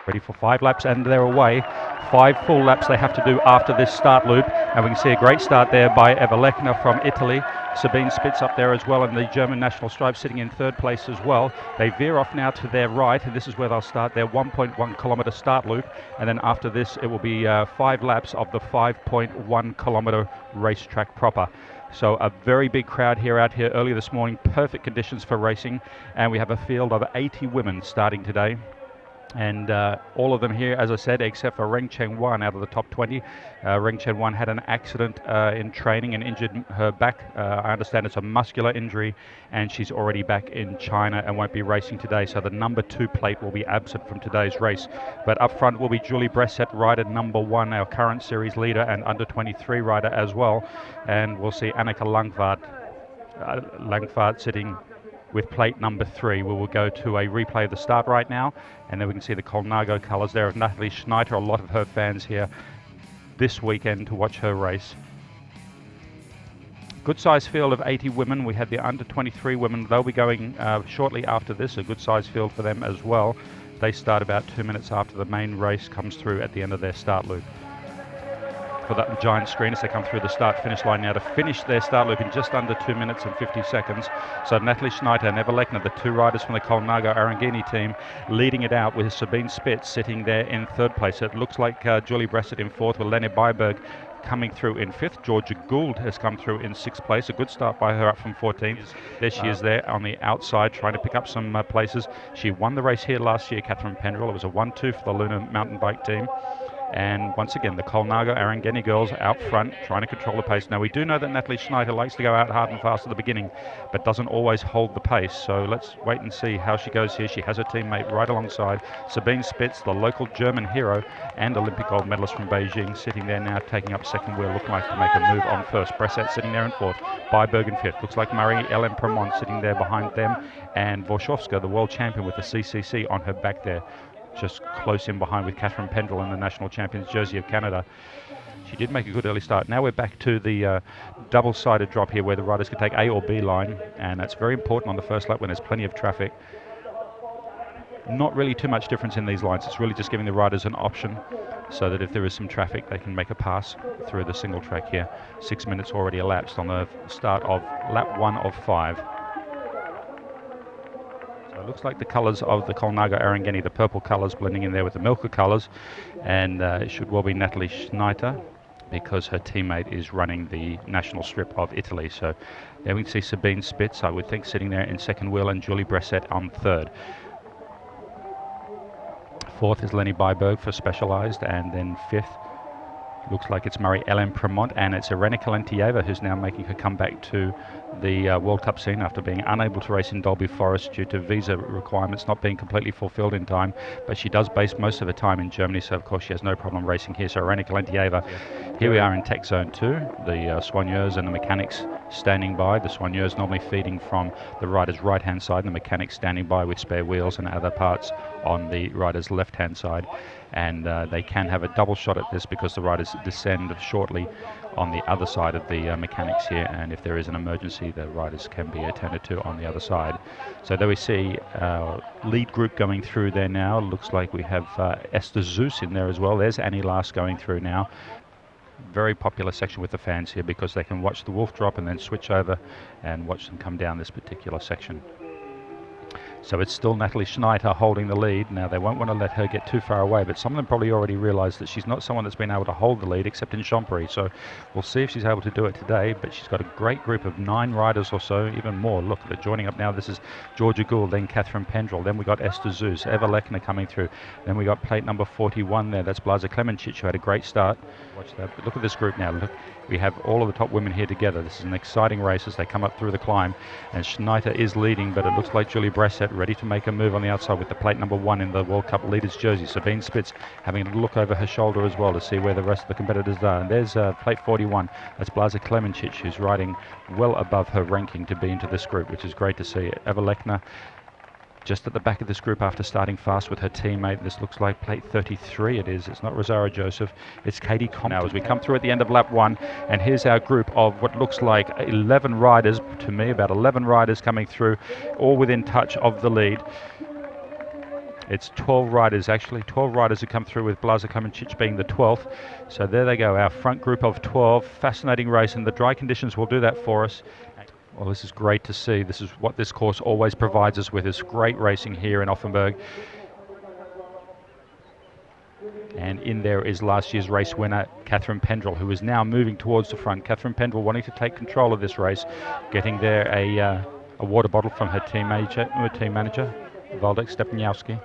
Ready for 5 laps and they're away. 5 full laps they have to do after this start loop, and we can see a great start there by Eva Lechner from Italy. Sabine Spitz up there as well, and the German national stripe sitting in 3rd place as well. They veer off now to their right, and this is where they'll start their 1.1 kilometre start loop, and then after this it will be 5 laps of the 5.1 kilometre racetrack proper. So a very big crowd out here early this morning, perfect conditions for racing, and we have a field of 80 women starting today. And all of them here, as I said, except for Reng Chen Wan out of the top 20. Reng Chen Wan had an accident in training and injured her back. I understand it's a muscular injury, and she's already back in China and won't be racing today. So the number 2 plate will be absent from today's race. But up front will be Julie Bressett, rider number 1, our current series leader and under 23 rider as well. And we'll see Annika Langfahrt sitting with plate number 3. We will go to a replay of the start right now, and then we can see the Colnago colours there of Natalie Schneider. A lot of her fans here this weekend to watch her race. Good size field of 80 women. We had the under 23 women. They'll be going shortly after this, a good size field for them as well. They start about 2 minutes after the main race comes through at the end of their start loop. For that giant screen as they come through the start-finish line now to finish their start loop in just under 2 minutes and 50 seconds. So Natalie Schneider and Eva Lechner, the 2 riders from the Colnago Arangini team, leading it out with Sabine Spitz sitting there in 3rd place. It looks like Julie Bressett in 4th with Lene Byberg coming through in 5th. Georgia Gould has come through in 6th place. A good start by her up from 14th. There she is there on the outside trying to pick up some places. She won the race here last year, Catherine Pendrell. It was a 1-2 for the Luna mountain bike team. And once again, the Colnago Arangeni girls out front trying to control the pace. Now, we do know that Natalie Schneider likes to go out hard and fast at the beginning, but doesn't always hold the pace. So let's wait and see how she goes here. She has her teammate right alongside. Sabine Spitz, the local German hero and Olympic gold medalist from Beijing, sitting there now taking up 2nd wheel, looking like to make a move on 1st. Bressett sitting there in 4th. Byberg in 5th. Looks like Marie-Helene Premont sitting there behind them. And Vorschowska, the world champion with the CCC on her back there, just close in behind with Catherine Pendrell in the national champions jersey of Canada. She did make a good early start. Now we're back to the double-sided drop here where the riders can take A or B line, and that's very important on the first lap when there's plenty of traffic. Not really too much difference in these lines. It's really just giving the riders an option so that if there is some traffic they can make a pass through the single track here. 6 minutes already elapsed on the start of lap 1 of 5. It looks like the colours of the Colnago Arangeni, the purple colours blending in there with the Milka colours, and it should well be Natalie Schneider because her teammate is running the national strip of Italy. So there we can see Sabine Spitz, I would think, sitting there in 2nd wheel, and Julie Bressett on 3rd. 4th is Leni Byberg for Specialised, and then 5th looks like it's Marie-Helene Premont, and it's Irena Kalentieva who's now making her comeback to the World Cup scene after being unable to race in Dolby Forest due to visa requirements not being completely fulfilled in time. But she does base most of her time in Germany, so of course she has no problem racing here. So Irena Kalentieva, here we are in Tech Zone 2, the soigneurs and the mechanics standing by. The soigneurs normally feeding from the rider's right-hand side, and the mechanics standing by with spare wheels and other parts on the rider's left-hand side. And they can have a double shot at this because the riders descend shortly on the other side of the mechanics here, and if there is an emergency the riders can be attended to on the other side. So there we see our lead group going through there now. Looks like we have Esther Zeus in there as well. There's Annie Last going through now. Very popular section with the fans here because they can watch the wolf drop and then switch over and watch them come down this particular section. So it's still Natalie Schneider holding the lead. Now they won't want to let her get too far away, but some of them probably already realised that she's not someone that's been able to hold the lead except in Champery. So we'll see if she's able to do it today, but she's got a great group of 9 riders or so, even more. Look, they're joining up now. This is Georgia Gould, then Catherine Pendrell, then we got Esther Zeus, Eva Lechner coming through. Then we got plate number 41 there. That's Blaza Klemencic, who had a great start. Watch that. But look at this group now. Look, we have all of the top women here together. This is an exciting race as they come up through the climb, and Schneider is leading, but it looks like Julie Bressett ready to make a move on the outside with the plate number 1 in the World Cup leaders jersey. Sabine Spitz having a look over her shoulder as well to see where the rest of the competitors are. And there's plate 41. That's Blaza Klemencic, who's riding well above her ranking to be into this group, which is great to see. Eva Lechner just at the back of this group after starting fast with her teammate. This looks like plate 33 it is. It's not Rosario Joseph, it's Katie Compton. Now as we come through at the end of lap 1, and here's our group of what looks like 11 riders, to me about 11 riders coming through, all within touch of the lead. It's 12 riders, actually. 12 riders who come through, with Blaza Klemencic being the 12th. So there they go, our front group of 12. Fascinating race, and the dry conditions will do that for us. Well, this is great to see. This is what this course always provides us with, is great racing here in Offenburg. And in there is last year's race winner, Catherine Pendrell, who is now moving towards the front. Catherine Pendrell wanting to take control of this race, getting there a water bottle from her team manager, Waldek Stepniowski.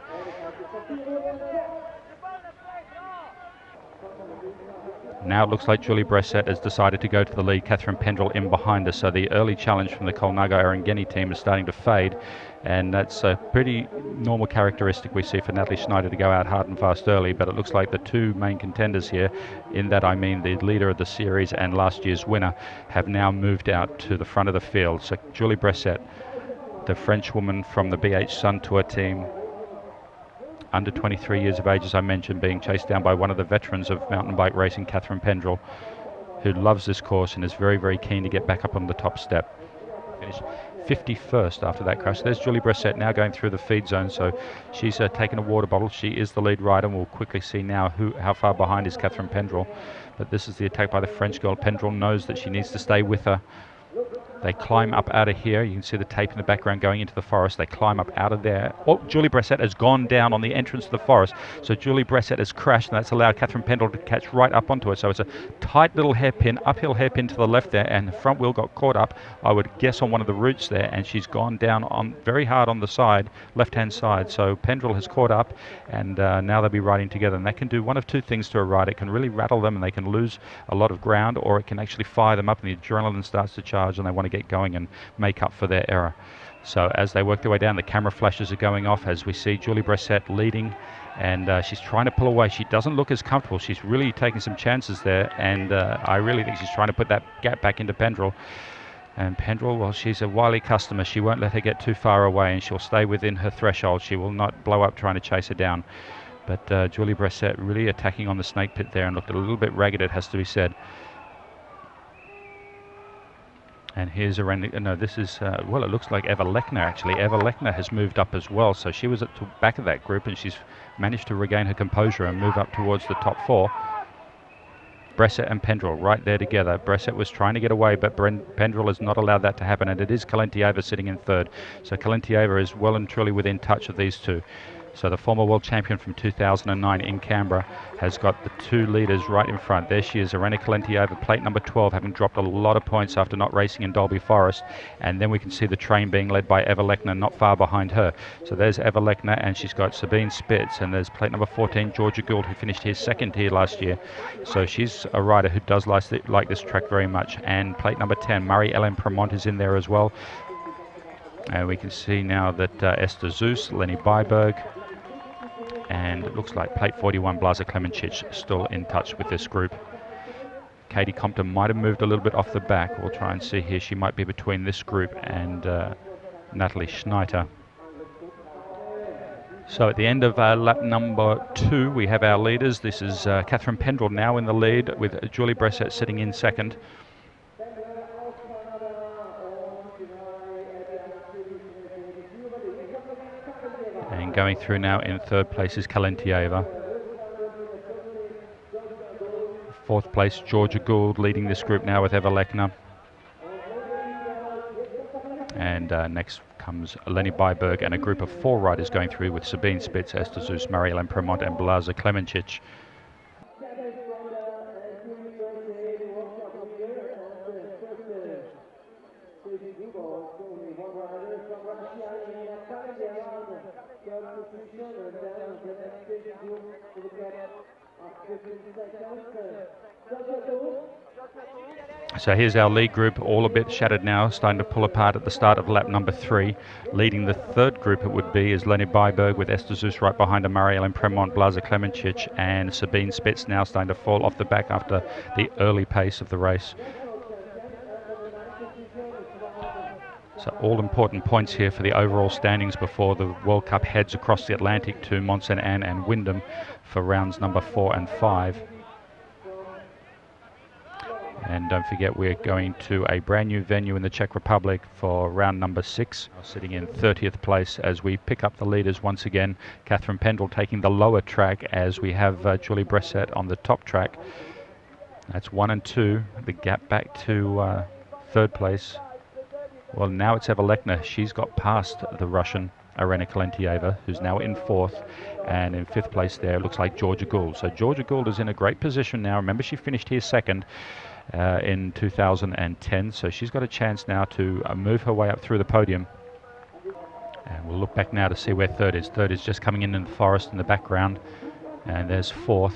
Now it looks like Julie Bressett has decided to go to the lead. Catherine Pendrell in behind her, so the early challenge from the Colnago Erengeni team is starting to fade, and that's a pretty normal characteristic we see for Natalie Schneider to go out hard and fast early. But it looks like the two main contenders here, in that I mean the leader of the series and last year's winner, have now moved out to the front of the field. So Julie Bressett, the French woman from the BH Sun Tour team, under 23 years of age, as I mentioned, being chased down by one of the veterans of mountain bike racing, Catherine Pendrell, who loves this course and is very, very keen to get back up on the top step. Finished 51st after that crash. There's Julie Bressett now going through the feed zone, so she's taken a water bottle. She is the lead rider, and we'll quickly see now how far behind is Catherine Pendrell. But this is the attack by the French girl. Pendrell knows that she needs to stay with her. They climb up out of here. You can see the tape in the background going into the forest. They climb up out of there. Oh, Julie Bressett has gone down on the entrance to the forest. So Julie Bressett has crashed, and that's allowed Catherine Pendrell to catch right up onto it. So it's a tight little hairpin, uphill hairpin to the left there, and the front wheel got caught up, I would guess, on one of the roots there, and she's gone down on very hard on the side, left-hand side. So Pendrell has caught up, and now they'll be riding together. And that can do one of two things to a rider. It can really rattle them, and they can lose a lot of ground, or it can actually fire them up, and the adrenaline starts to charge, and they want to get going and make up for their error. So as they work their way down, the camera flashes are going off as we see Julie Bressett leading, and she's trying to pull away. She doesn't look as comfortable. She's really taking some chances there, and I really think she's trying to put that gap back into Pendrell. And Pendrell, well, she's a wily customer. She won't let her get too far away, and she'll stay within her threshold. She will not blow up trying to chase her down. But Julie Bressett really attacking on the snake pit there, and looked a little bit ragged, it has to be said. And here's this is, well, it looks like Eva Lechner, actually. Eva Lechner has moved up as well, so she was at the back of that group, and she's managed to regain her composure and move up towards the top four. Bressett and Pendrell right there together. Bressett was trying to get away, but Pendrell has not allowed that to happen, and it is Kalentieva sitting in third. So Kalentieva is well and truly within touch of these two. So the former world champion from 2009 in Canberra has got the two leaders right in front. There she is, Irena Kalentieva, plate number 12, having dropped a lot of points after not racing in Dolby Forest. And then we can see the train being led by Eva Lechner not far behind her. So there's Eva Lechner, and she's got Sabine Spitz, and there's plate number 14, Georgia Gould, who finished here second here last year. So she's a rider who does like this track very much. And plate number 10, Marie-Helene Premont, is in there as well. And we can see now that Esther Zeus, Lenny Byberg, and it looks like plate 41, Blaza Klemencic, still in touch with this group. Katie Compton might have moved a little bit off the back. We'll try and see here. She might be between this group and Natalie Schneider. So at the end of lap number 2, we have our leaders. This is Catherine Pendrell now in the lead, with Julie Bressett sitting in second. And going through now in third place is Kalentieva. Fourth place, Georgia Gould, leading this group now with Eva Lechner. And next comes Lenny Byberg, and a group of 4 riders going through with Sabine Spitz, Esther Zeus, Marie-Helene Premont, and Blaza Klemencic. So here's our lead group, all a bit shattered now, starting to pull apart at the start of lap number 3. Leading the third group, it would be, is Lenny Byberg, with Esther Zeus right behind her, Marie-Helene Premont, Blaza Klemencic, and Sabine Spitz now starting to fall off the back after the early pace of the race. So all important points here for the overall standings before the World Cup heads across the Atlantic to Mont Saint Anne and Wyndham for rounds number 4 and 5. And don't forget, we're going to a brand new venue in the Czech Republic for round number 6. Sitting in 30th place as we pick up the leaders once again. Catherine Pendrell taking the lower track as we have Julie Bressett on the top track. That's 1 and 2. The gap back to third place. Well, now it's Eva Lechner. She's got past the Russian Arena Kalentieva, who's now in 4th. And in 5th place there, looks like Georgia Gould. So Georgia Gould is in a great position now. Remember, she finished here 2nd. In 2010, so she's got a chance now to move her way up through the podium. And we'll look back now to see where 3rd is. 3rd is just coming in the forest in the background, and there's 4th,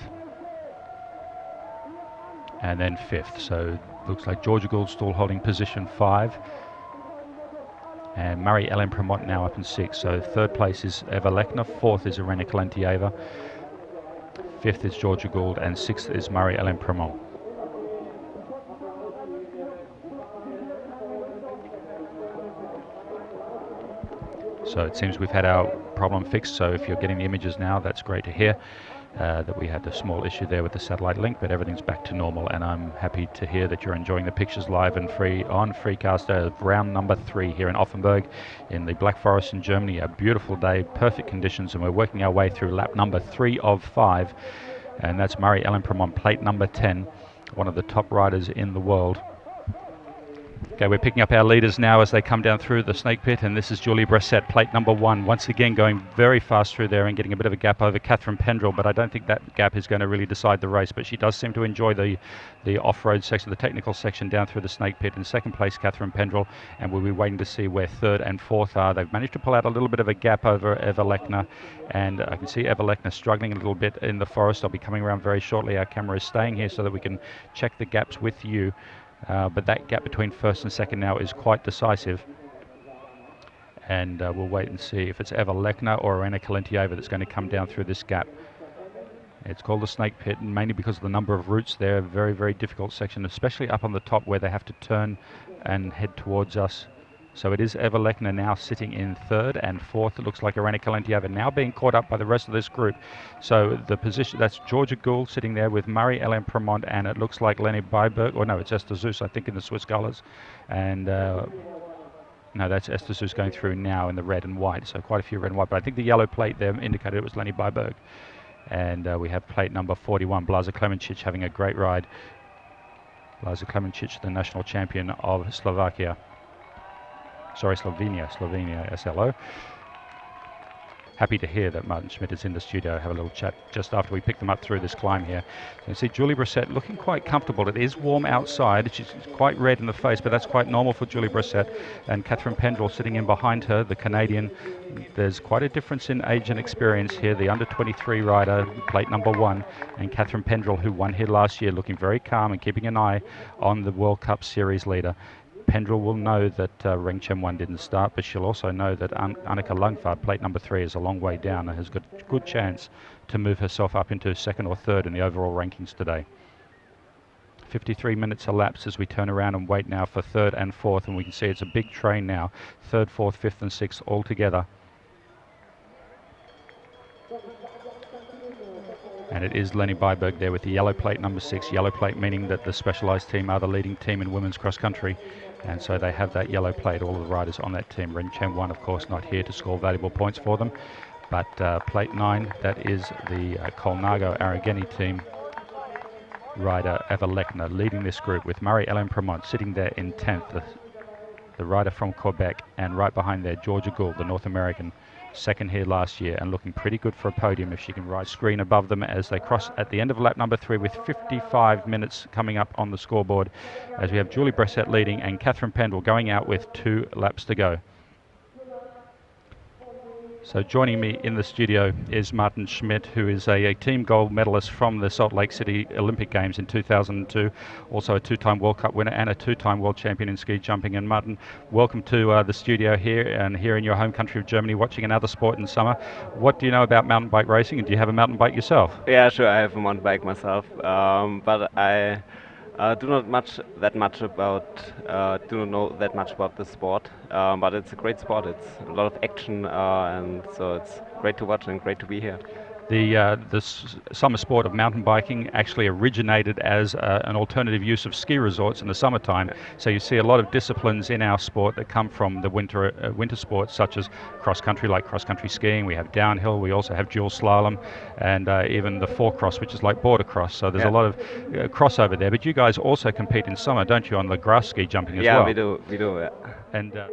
and then 5th. So looks like Georgia Gould still holding position 5, and Marie-Helene Premont now up in 6th. So 3rd place is Eva Lechner, 4th is Irena Kalentieva, 5th is Georgia Gould, and 6th is Marie-Helene Premont. So it seems we've had our problem fixed, so if you're getting the images now, that's great to hear. That we had a small issue there with the satellite link, but everything's back to normal, and I'm happy to hear that you're enjoying the pictures live and free on Freecast of round number 3 here in Offenburg in the Black Forest in Germany. A beautiful day, perfect conditions, and we're working our way through lap number 3 of 5, and that's Marie-Helene Premont, plate number 10, one of the top riders in the world. Okay, we're picking up our leaders now as they come down through the snake pit, and this is Julie Bressett, plate number 1, once again going very fast through there and getting a bit of a gap over Catherine Pendrell, but I don't think that gap is going to really decide the race, but she does seem to enjoy the off-road section, the technical section down through the snake pit. In 2nd place, Catherine Pendrell, and we'll be waiting to see where 3rd and 4th are. They've managed to pull out a little bit of a gap over Eva Lechner, and I can see Eva Lechner struggling a little bit in the forest. I'll be coming around very shortly. Our camera is staying here so that we can check the gaps with you. But that gap between 1st and 2nd now is quite decisive. And we'll wait and see if it's Eva Lechner or Irena Kalentieva that's going to come down through this gap. It's called the snake pit, mainly because of the number of routes there. Very, very difficult section, especially up on the top where they have to turn and head towards us. So it is Eva Lechner now sitting in 3rd, and 4th it looks like Irena Kalentieva now being caught up by the rest of this group. So the position, that's Georgia Gould sitting there with Marie-Helene Premont, and it looks like Leni Byberg, or no, it's Esther Zeus, I think, in the Swiss colours. And no, that's Esther Zeus going through now in the red and white, so quite a few red and white, but I think the yellow plate there indicated it was Leni Byberg. And we have plate number 41, Blaža Klemenčić, having a great ride. Blaža Klemenčić, the national champion of Slovenia, SLO. Happy to hear that Martin Schmidt is in the studio. Have a little chat just after we pick them up through this climb here. So you see Julie Bressett looking quite comfortable. It is warm outside. She's quite red in the face, but that's quite normal for Julie Bressett. And Catherine Pendrell sitting in behind her, the Canadian. There's quite a difference in age and experience here. The under-23 rider, plate number 1, and Catherine Pendrell, who won here last year, looking very calm and keeping an eye on the World Cup Series leader. Pendrell will know that Reng Chen-Wan didn't start, but she'll also know that Annika Lungfart, plate number 3, is a long way down and has got a good chance to move herself up into 2nd or 3rd in the overall rankings today. 53 minutes elapsed as we turn around and wait now for 3rd and 4th, and we can see it's a big train now. 3rd, 4th, 5th and 6th all together. And it is Leni Byberg there with the yellow plate number 6. Yellow plate meaning that the Specialised team are the leading team in women's cross country. And so they have that yellow plate, all of the riders on that team. Reng Chen-Wan, of course, not here to score valuable points for them. But plate 9, that is the Colnago Arageni team rider Eva Lechner leading this group with Marie-Helene Premont sitting there in 10th, the rider from Quebec, and right behind there Georgia Gould, the North American, 2nd here last year and looking pretty good for a podium if she can ride screen above them as they cross at the end of lap number 3 with 55 minutes coming up on the scoreboard as we have Julie Bressett leading and Catherine Pendrell going out with 2 laps to go. So joining me in the studio is Martin Schmidt, who is a team gold medalist from the Salt Lake City Olympic Games in 2002, also a 2-time World Cup winner and a 2-time world champion in ski jumping. And Martin, welcome to the studio here and here in your home country of Germany, watching another sport in summer. What do you know about mountain bike racing, and do you have a mountain bike yourself? Yeah, sure, I have a mountain bike myself, but I do not know that much about the sport, but it's a great sport. It's a lot of action, and so it's great to watch and great to be here. summer sport of mountain biking actually originated as an alternative use of ski resorts in the summertime. So you see a lot of disciplines in our sport that come from the winter sports, such as cross-country, like cross-country skiing. We have downhill. We also have dual slalom, and even the four-cross, which is like border cross. So there's a lot of crossover there. But you guys also compete in summer, don't you, on the grass ski jumping as well? Yeah, we do. Yeah.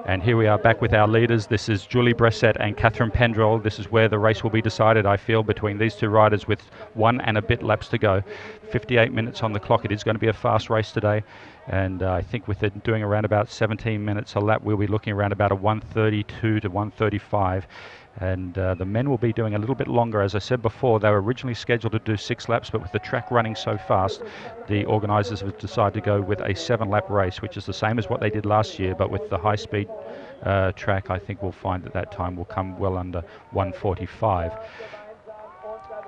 And here we are back with our leaders. This is Julie Bressett and Catherine Pendrell. This is where the race will be decided, I feel, between these two riders with 1 and a bit laps to go. 58 minutes on the clock. It is going to be a fast race today. And I think with it doing around about 17 minutes a lap, we'll be looking around about a 1:32 to 1:35. And the men will be doing a little bit longer. As I said before, they were originally scheduled to do 6 laps, but with the track running so fast, the organisers have decided to go with a 7-lap race, which is the same as what they did last year, but with the high-speed track, I think we'll find that time will come well under 1:45.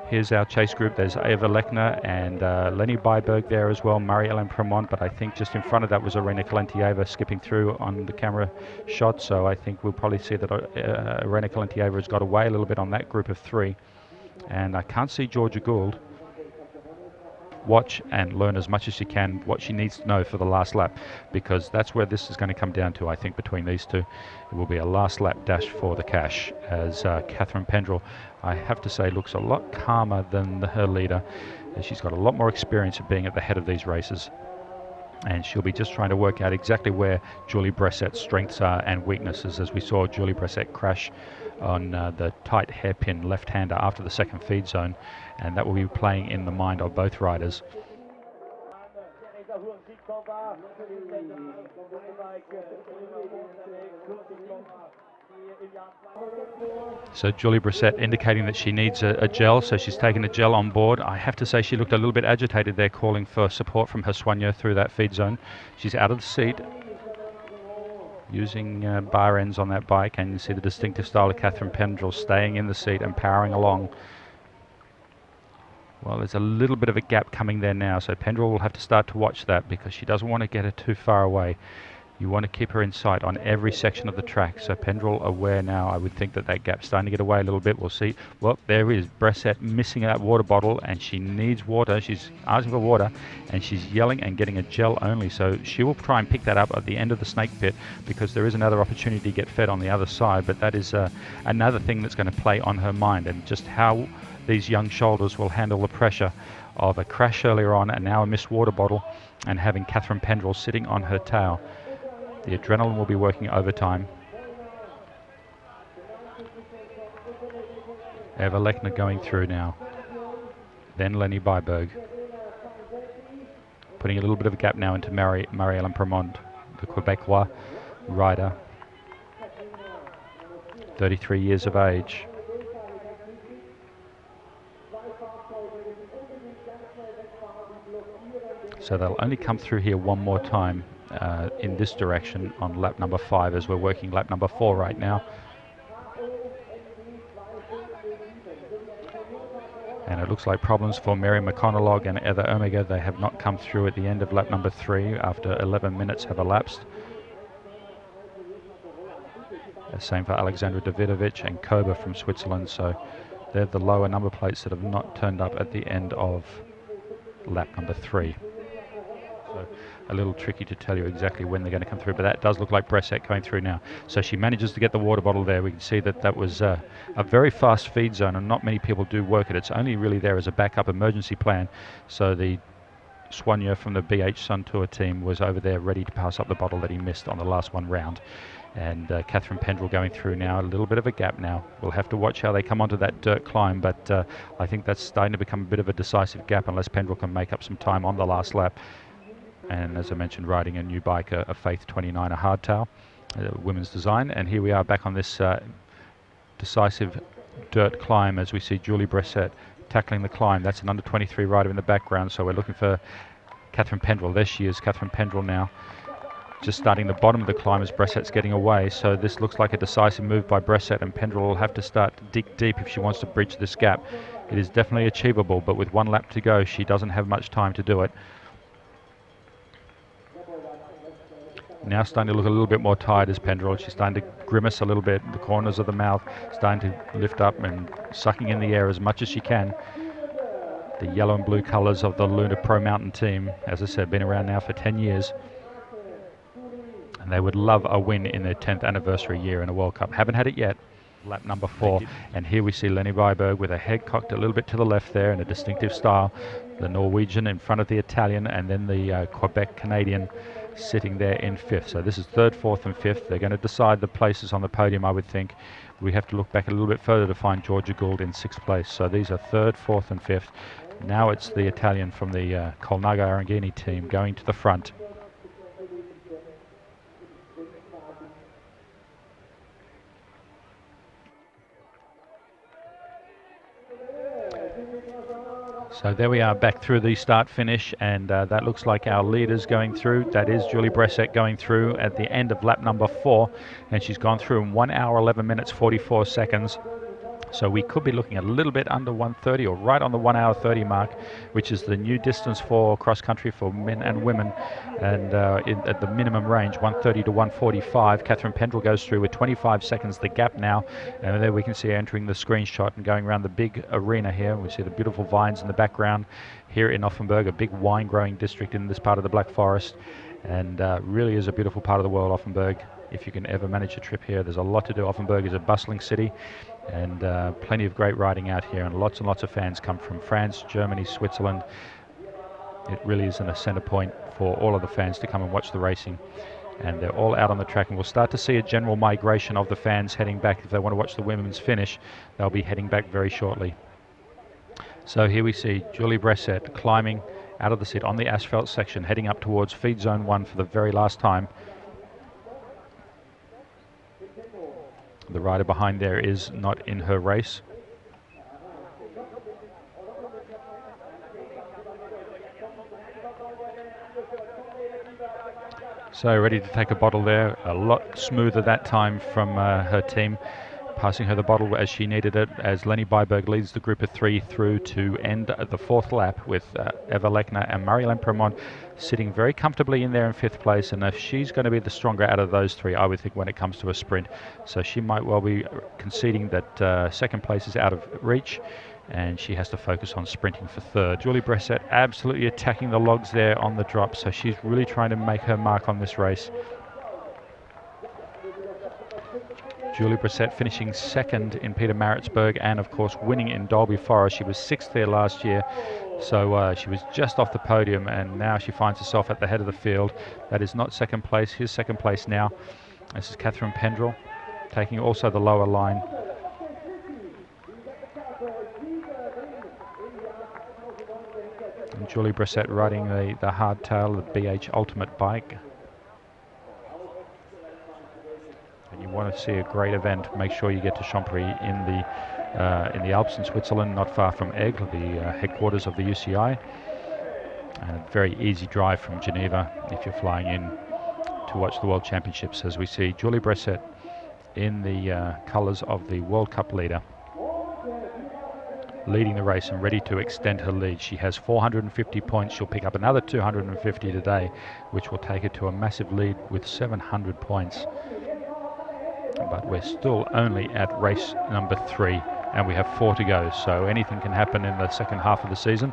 Here's our chase group. There's Eva Lechner and Leni Byberg there as well, Marie-Helene Premont, but I think just in front of that was Irina Kalentieva skipping through on the camera shot, so I think we'll probably see that Irina Kalentieva has got away a little bit on that group of 3. And I can't see Georgia Gould. Watch and learn as much as you can what she needs to know for the last lap, because that's where this is going to come down to, I think, between these two. It will be a last lap dash for the cash, as Catherine Pendrell, I have to say, looks a lot calmer than her leader. And she's got a lot more experience of being at the head of these races. And she'll be just trying to work out exactly where Julie Bressett's strengths are and weaknesses, as we saw Julie Bressett crash on the tight hairpin left-hander after the second feed zone, and that will be playing in the mind of both riders. So Julie Bressett indicating that she needs a gel, so she's taken a gel on board. I have to say she looked a little bit agitated there, calling for support from her soigneur through that feed zone. She's out of the seat, using bar ends on that bike, and you see the distinctive style of Catherine Pendrell staying in the seat and powering along. Well, there's a little bit of a gap coming there now, so Pendrell will have to start to watch that, because she doesn't want to get her too far away. You want to keep her in sight on every section of the track. So Pendrell aware now. I would think that gap's starting to get away a little bit. We'll see. Well, there is Bressett missing that water bottle, and she needs water. She's asking for water, and she's yelling and getting a gel only. So she will try and pick that up at the end of the snake pit, because there is another opportunity to get fed on the other side. But that is another thing that's going to play on her mind, and just how these young shoulders will handle the pressure of a crash earlier on and now a missed water bottle, and having Catherine Pendrell sitting on her tail. The adrenaline will be working overtime. Eva Lechner going through now. Then Leni Byberg. Putting a little bit of a gap now into Marie-Helene Premont, the Quebecois rider. 33 years of age. So they'll only come through here one more time in this direction on lap number 5, as we're working lap number 4 right now. And it looks like problems for Mary McConaughey and Heather Omega. They have not come through at the end of lap number 3 after 11 minutes have elapsed. Same for Alexandra Davidovich and Koba from Switzerland. So they're the lower number plates that have not turned up at the end of lap number 3. So a little tricky to tell you exactly when they're going to come through, but that does look like Bressett coming through now. So she manages to get the water bottle there. We can see that was a very fast feed zone, and not many people do work it. It's only really there as a backup emergency plan. So the soigneur from the BH Sun Tour team was over there ready to pass up the bottle that he missed on the last one round. And Catherine Pendrell going through now, a little bit of a gap now. We'll have to watch how they come onto that dirt climb, but I think that's starting to become a bit of a decisive gap unless Pendrell can make up some time on the last lap. And as I mentioned, riding a new bike, a Faith 29, a hardtail, women's design. And here we are back on this decisive dirt climb as we see Julie Bressett tackling the climb. That's an under 23 rider in the background, so we're looking for Catherine Pendrell. There she is, Catherine Pendrell now. Just starting the bottom of the climb as Bressett's getting away, so this looks like a decisive move by Bressett, and Pendrell will have to start to dig deep if she wants to bridge this gap. It is definitely achievable, but with one lap to go, she doesn't have much time to do it. Now starting to look a little bit more tired as Pendrell. She's starting to grimace a little bit. The corners of the mouth starting to lift up and sucking in the air as much as she can. The yellow and blue colours of the Luna Pro Mountain team, as I said, been around now for 10 years. And they would love a win in their 10th anniversary year in a World Cup. Haven't had it yet. Lap number 4. And here we see Leni Byberg with her head cocked a little bit to the left there in a distinctive style. The Norwegian in front of the Italian, and then the Quebec Canadian sitting there in 5th. So this is 3rd, 4th and 5th. They're going to decide the places on the podium, I would think. We have to look back a little bit further to find Georgia Gould in 6th place. So these are 3rd, 4th and 5th. Now it's the Italian from the Colnago Aranghini team going to the front. So there we are back through the start finish, and that looks like our leaders going through. That is Julie Bressett going through at the end of lap number 4, and she's gone through in 1 hour 11 minutes 44 seconds. So we could be looking at a little bit under 1:30 or right on the 1 hour 30 mark, which is the new distance for cross country for men and women. And at the minimum range, 1:30 to 1:45. Catherine Pendrell goes through with 25 seconds the gap now. And there we can see her entering the screenshot and going around the big arena here. We see the beautiful vines in the background here in Offenburg, a big wine growing district in this part of the Black Forest. And really is a beautiful part of the world, Offenburg. If you can ever manage a trip here, there's a lot to do. Offenburg is a bustling city, and plenty of great riding out here, and lots of fans come from France, Germany, Switzerland. It really is a centre point for all of the fans to come and watch the racing, and they're all out on the track, and we'll start to see a general migration of the fans heading back. If they want to watch the women's finish, they'll be heading back very shortly. So here we see Julie Bressett climbing out of the seat on the asphalt section, heading up towards feed zone 1 for the very last time. The rider behind there is not in her race. So ready to take a bottle there. A lot smoother that time from her team, passing her the bottle as she needed it, as Leni Byberg leads the group of 3 through to end the 4th lap, with Eva Lechner and Marie-Helene Premont sitting very comfortably in there in 5th place. And if she's going to be the stronger out of those 3, I would think, when it comes to a sprint. So she might well be conceding that 2nd place is out of reach, and she has to focus on sprinting for 3rd. Julie Bressett absolutely attacking the logs there on the drop, so she's really trying to make her mark on this race. Julie Bressett finishing 2nd in Peter Maritzburg, and of course winning in Dalby Forest. She was 6th there last year, so she was just off the podium, and now she finds herself at the head of the field. That is not 2nd place. Here's 2nd place now. This is Catherine Pendrell taking also the lower line. And Julie Bressett riding the hardtail, the BH Ultimate bike. And you want to see a great event, make sure you get to Champery in the Alps in Switzerland, not far from Aigle, the headquarters of the UCI. And a very easy drive from Geneva if you're flying in to watch the World Championships, as we see Julie Bressett in the colours of the World Cup leader, leading the race and ready to extend her lead. She has 450 points. She'll pick up another 250 today, which will take her to a massive lead with 700 points. But we're still only at race number 3, and we have 4 to go, so anything can happen in the second half of the season.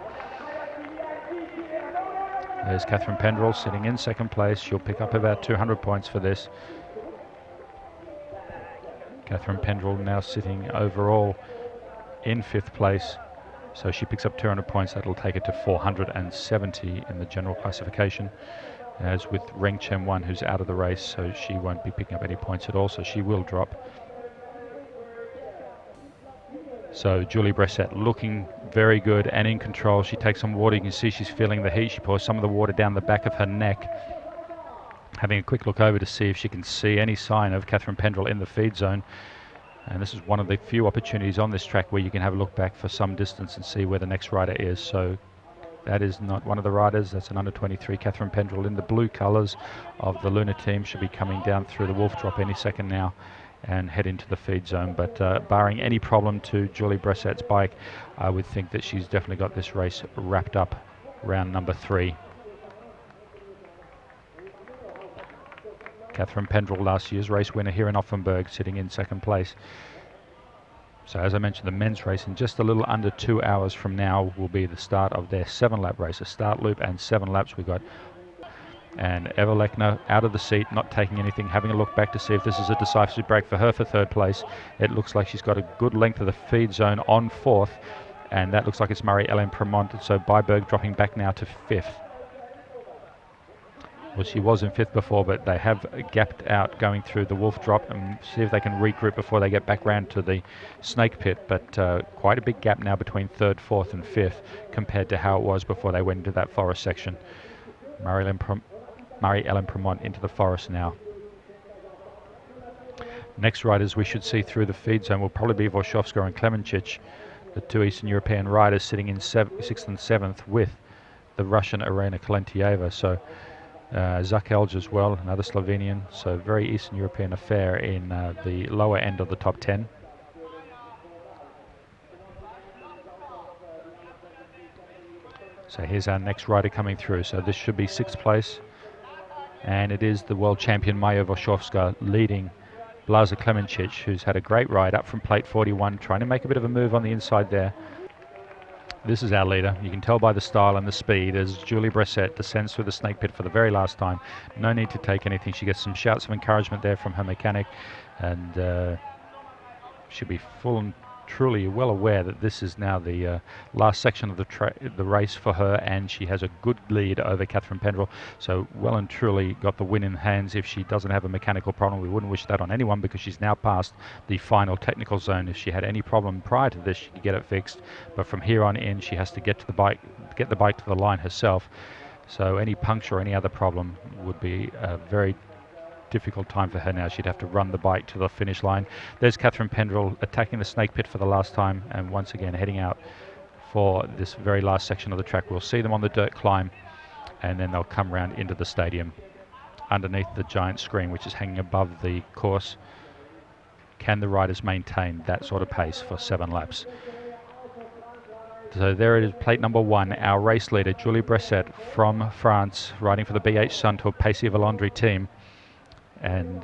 There's Catherine Pendrell sitting in 2nd place. She'll pick up about 200 points for this. Catherine Pendrell now sitting overall in 5th place, so she picks up 200 points. That'll take it to 470 in the general classification, as with Reng Chen Wan, who's out of the race, so she won't be picking up any points at all, so she will drop. So Julie Bressett looking very good and in control. She takes some water. You can see she's feeling the heat. She pours some of the water down the back of her neck, having a quick look over to see if she can see any sign of Catherine Pendrell in the feed zone. And this is one of the few opportunities on this track where you can have a look back for some distance and see where the next rider is. So that is not one of the riders. That's an under 23 Catherine Pendrell in the blue colours of the Luna team. Should be coming down through the Wolf Drop any second now and head into the feed zone. But barring any problem to Julie Bressett's bike, I would think that she's definitely got this race wrapped up round number 3. Catherine Pendrell, last year's race winner here in Offenburg, sitting in second place. So as I mentioned, the men's race in just a little under 2 hours from now will be the start of their 7-lap race, a start loop and 7 laps. We got, and Eva Lechner out of the seat, not taking anything, having a look back to see if this is a decisive break for her for third place. It looks like she's got a good length of the feed zone on fourth, and that looks like it's Marie-Helene Premont. So Byberg dropping back now to fifth. Well, she was in fifth before, but they have gapped out going through the Wolf Drop and see if they can regroup before they get back round to the Snake Pit. But quite a big gap now between third, fourth and fifth compared to how it was before they went into that forest section. Marie-Helene Premont into the forest now. Next riders we should see through the feed zone will probably be Wojciechowska and Klemenchich, the two Eastern European riders sitting in 6th and 7th with the Russian Irina Kalentieva. So Zakelj as well, another Slovenian. So very Eastern European affair in the lower end of the top 10. So here's our next rider coming through. So this should be 6th place. And it is the world champion Maja Wojciechowska leading Blaza Klemenchich, who's had a great ride up from plate 41, trying to make a bit of a move on the inside there. This is our leader. You can tell by the style and the speed as Julie Bressette descends through the Snake Pit for the very last time. No need to take anything. She gets some shouts of encouragement there from her mechanic, and she'll be full and truly well aware that this is now the last section of the race for her, and she has a good lead over Catherine Pendrell. So well and truly got the win in hands if she doesn't have a mechanical problem. We wouldn't wish that on anyone because she's now past the final technical zone. If she had any problem prior to this, she could get it fixed, but from here on in she has to get the bike to the line herself. So any puncture or any other problem would be a very difficult time for her now. She'd have to run the bike to the finish line. There's Catherine Pendrell attacking the Snake Pit for the last time, and once again heading out for this very last section of the track. We'll see them on the dirt climb, and then they'll come round into the stadium underneath the giant screen which is hanging above the course. Can the riders maintain that sort of pace for 7 laps? So there it is, plate number 1, our race leader Julie Bressette from France, riding for the BH Suntour Pacey Valandri team. And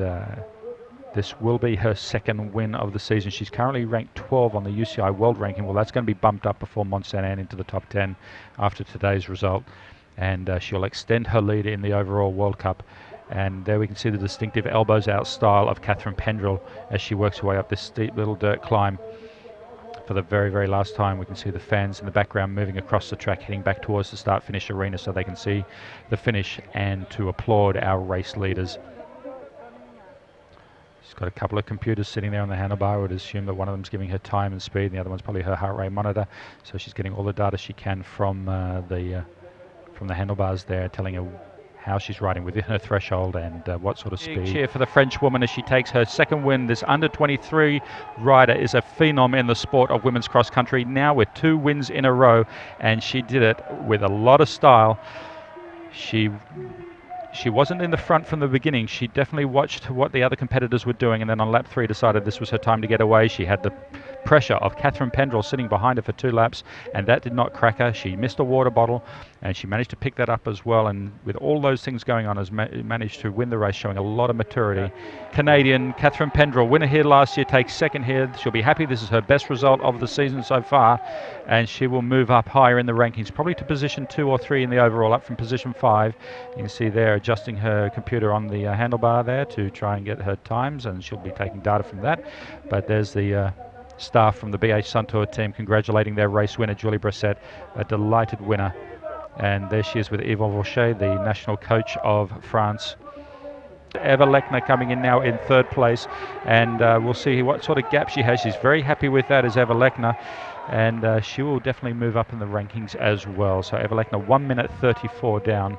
this will be her 2nd win of the season. She's currently ranked 12 on the UCI World Ranking. Well, that's going to be bumped up before Mont Saint Anne into the top 10 after today's result. And she'll extend her lead in the overall World Cup. And there we can see the distinctive elbows out style of Catherine Pendrell as she works her way up this steep little dirt climb. For the very, very last time, we can see the fans in the background moving across the track, heading back towards the start-finish arena so they can see the finish and to applaud our race leaders. She's got a couple of computers sitting there on the handlebar. I would assume that one of them's giving her time and speed, and the other one's probably her heart rate monitor. So she's getting all the data she can from the handlebars there, telling her how she's riding within her threshold and what sort of speed. Big cheer for the French woman as she takes her 2nd win. This under-23 rider is a phenom in the sport of women's cross country, now with 2 wins in a row, and she did it with a lot of style. She wasn't in the front from the beginning. She definitely watched what the other competitors were doing, and then on lap 3 decided this was her time to get away. She had the pressure of Catherine Pendrell sitting behind her for 2 laps, and that did not crack her. She missed a water bottle, and she managed to pick that up as well, and with all those things going on, has managed to win the race, showing a lot of maturity. Canadian Catherine Pendrell, winner here last year, takes 2nd here. She'll be happy. This is her best result of the season so far, and she will move up higher in the rankings, probably to position 2 or 3 in the overall, up from position 5. You can see there adjusting her computer on the handlebar there to try and get her times, and she'll be taking data from that. But there's the staff from the BH Suntour team congratulating their race winner Julie Bressette, a delighted winner. And there she is with Yvon Vaucher, the national coach of France. Eva Lechner coming in now in 3rd place, and we'll see what sort of gap she has. She's very happy with that as Eva Lechner, and she will definitely move up in the rankings as well. So Eva Lechner 1 minute 34 down.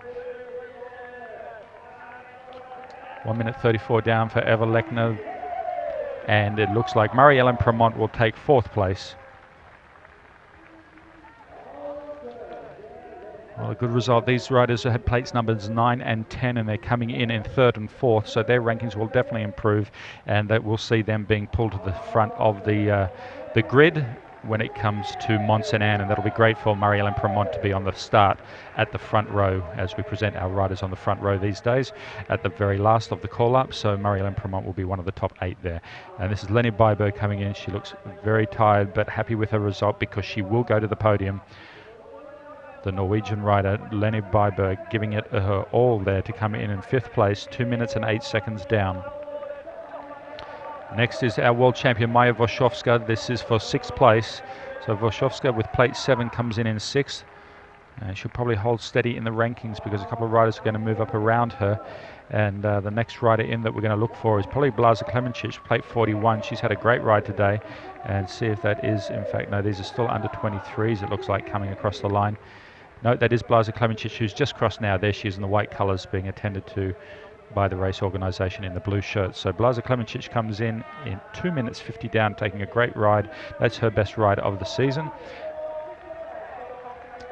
1 minute 34 down for Eva Lechner, and it looks like Marie-Helene Premont will take 4th place. Well, a good result. These riders had plates numbers 9 and 10, and they're coming in 3rd and 4th, so their rankings will definitely improve, and that we'll see them being pulled to the front of the grid when it comes to Mont Saint Anne, and that'll be great for Marie-Helene Premont to be on the start at the front row as we present our riders on the front row these days at the very last of the call-up. So Marie-Helene Premont will be one of the top 8 there. And this is Leni Byberg coming in. She looks very tired but happy with her result because she will go to the podium. The Norwegian rider Leni Byberg giving it her all there to come in 5th place, 2 minutes and 8 seconds down. Next is our world champion Maja Włoszowska. This is for 6th place. So Włoszowska with plate 7 comes in 6th. She'll probably hold steady in the rankings because a couple of riders are going to move up around her. And the next rider in that we're going to look for is probably Blaža Klemencic, plate 41. She's had a great ride today. And see if that is, in fact, no, these are still under 23s, it looks like, coming across the line. No, that is Blaža Klemencic, who's just crossed now. There she is in the white colours being attended to by the race organisation in the blue shirts. So Blaža Klemencic comes in 2 minutes 50 down, taking a great ride. That's her best ride of the season.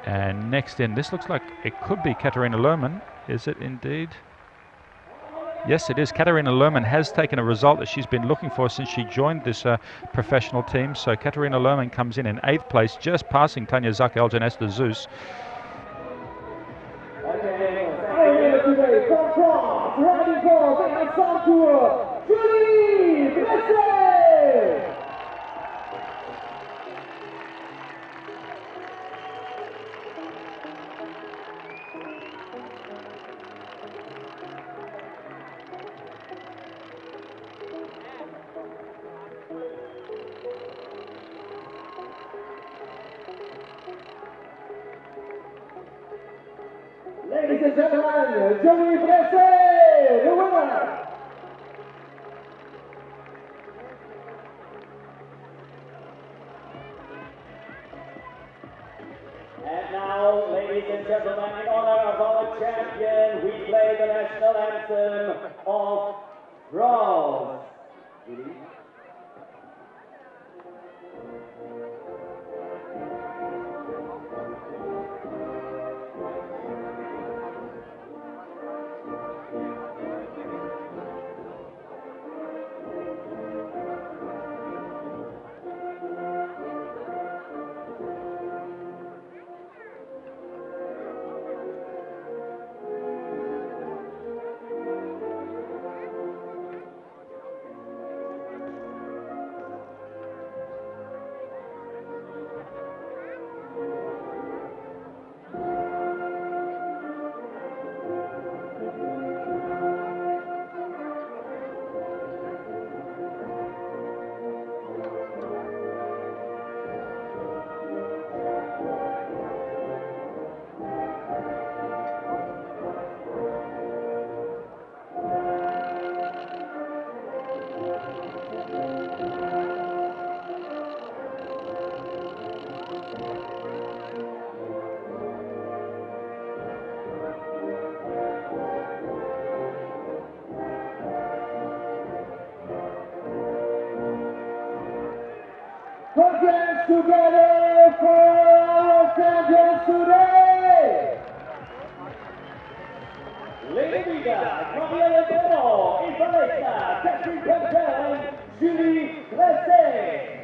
And next in, this looks like it could be Katarina Lerman. Is it indeed? Yes, it is. Katarina Lerman has taken a result that she's been looking for since she joined this professional team. So Katarina Lerman comes in 8th place, just passing Tanja Zakelj and Esther Zeus. Ladies and gentlemen, Julie Blessé, the winner! And now, ladies and gentlemen, in honor of our champion, we play the national anthem of France. Put your hands together for our champions today! Lady Vega, Marie-Helene Premont, Isabella, Catherine Pentel, and Julie Blessé.